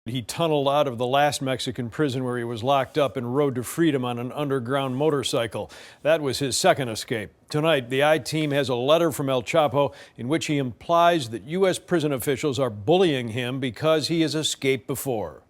He tunneled out of the last Mexican prison where he was locked up and rode to freedom on an underground motorcycle. That was his second escape. Tonight, the I-Team has a letter from El Chapo in which he implies that U.S. prison officials are bullying him because he has escaped before.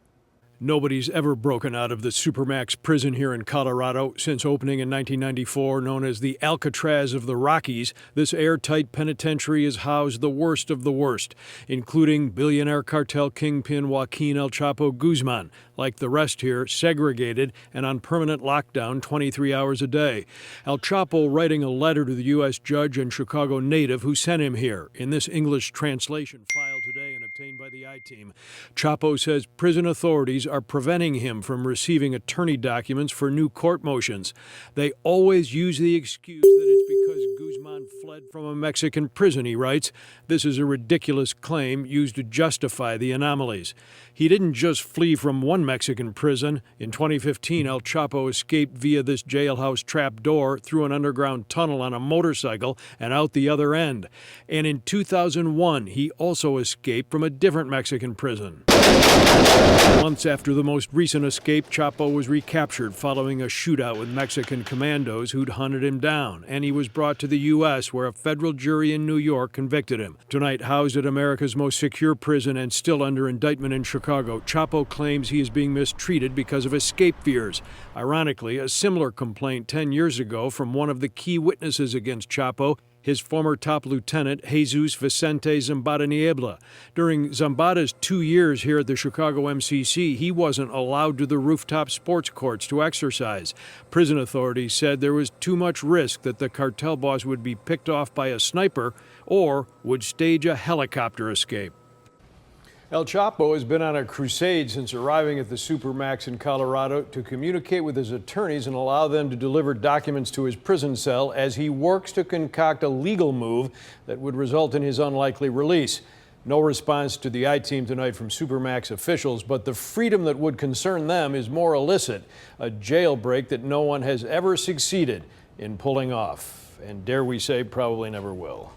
Nobody's ever broken out of the Supermax prison here in Colorado since opening in 1994, known as the Alcatraz of the Rockies. This airtight penitentiary has housed the worst of the worst, including billionaire cartel kingpin Joaquín El Chapo Guzmán. Like the rest here, segregated and on permanent lockdown 23 hours a day. El Chapo writing a letter to the U.S. judge and Chicago native who sent him here. In this English translation filed today and obtained by the I-Team, Chapo says prison authorities are preventing him from receiving attorney documents for new court motions. They always use the excuse that it's because Guzmán fled from a Mexican prison, he writes. This is a ridiculous claim used to justify the anomalies. He didn't just flee from one Mexican prison. In 2015, El Chapo escaped via this jailhouse trap door through an underground tunnel on a motorcycle and out the other end. And in 2001, he also escaped from a different Mexican prison. Months after the most recent escape, Chapo was recaptured following a shootout with Mexican commandos who'd hunted him down, and he was brought to the U.S., where a federal jury in New York convicted him. Tonight, housed at America's most secure prison and still under indictment in Chicago, Chapo claims he is being mistreated because of escape fears. Ironically, a similar complaint 10 years ago from one of the key witnesses against Chapo, his former top lieutenant, Jesus Vicente Zambada Niebla. During Zambada's 2 years here at the Chicago MCC, he wasn't allowed to the rooftop sports courts to exercise. Prison authorities said there was too much risk that the cartel boss would be picked off by a sniper or would stage a helicopter escape. El Chapo has been on a crusade since arriving at the Supermax in Colorado to communicate with his attorneys and allow them to deliver documents to his prison cell as he works to concoct a legal move that would result in his unlikely release. No response to the I-Team tonight from Supermax officials, but the freedom that would concern them is more illicit, a jailbreak that no one has ever succeeded in pulling off, and dare we say probably never will.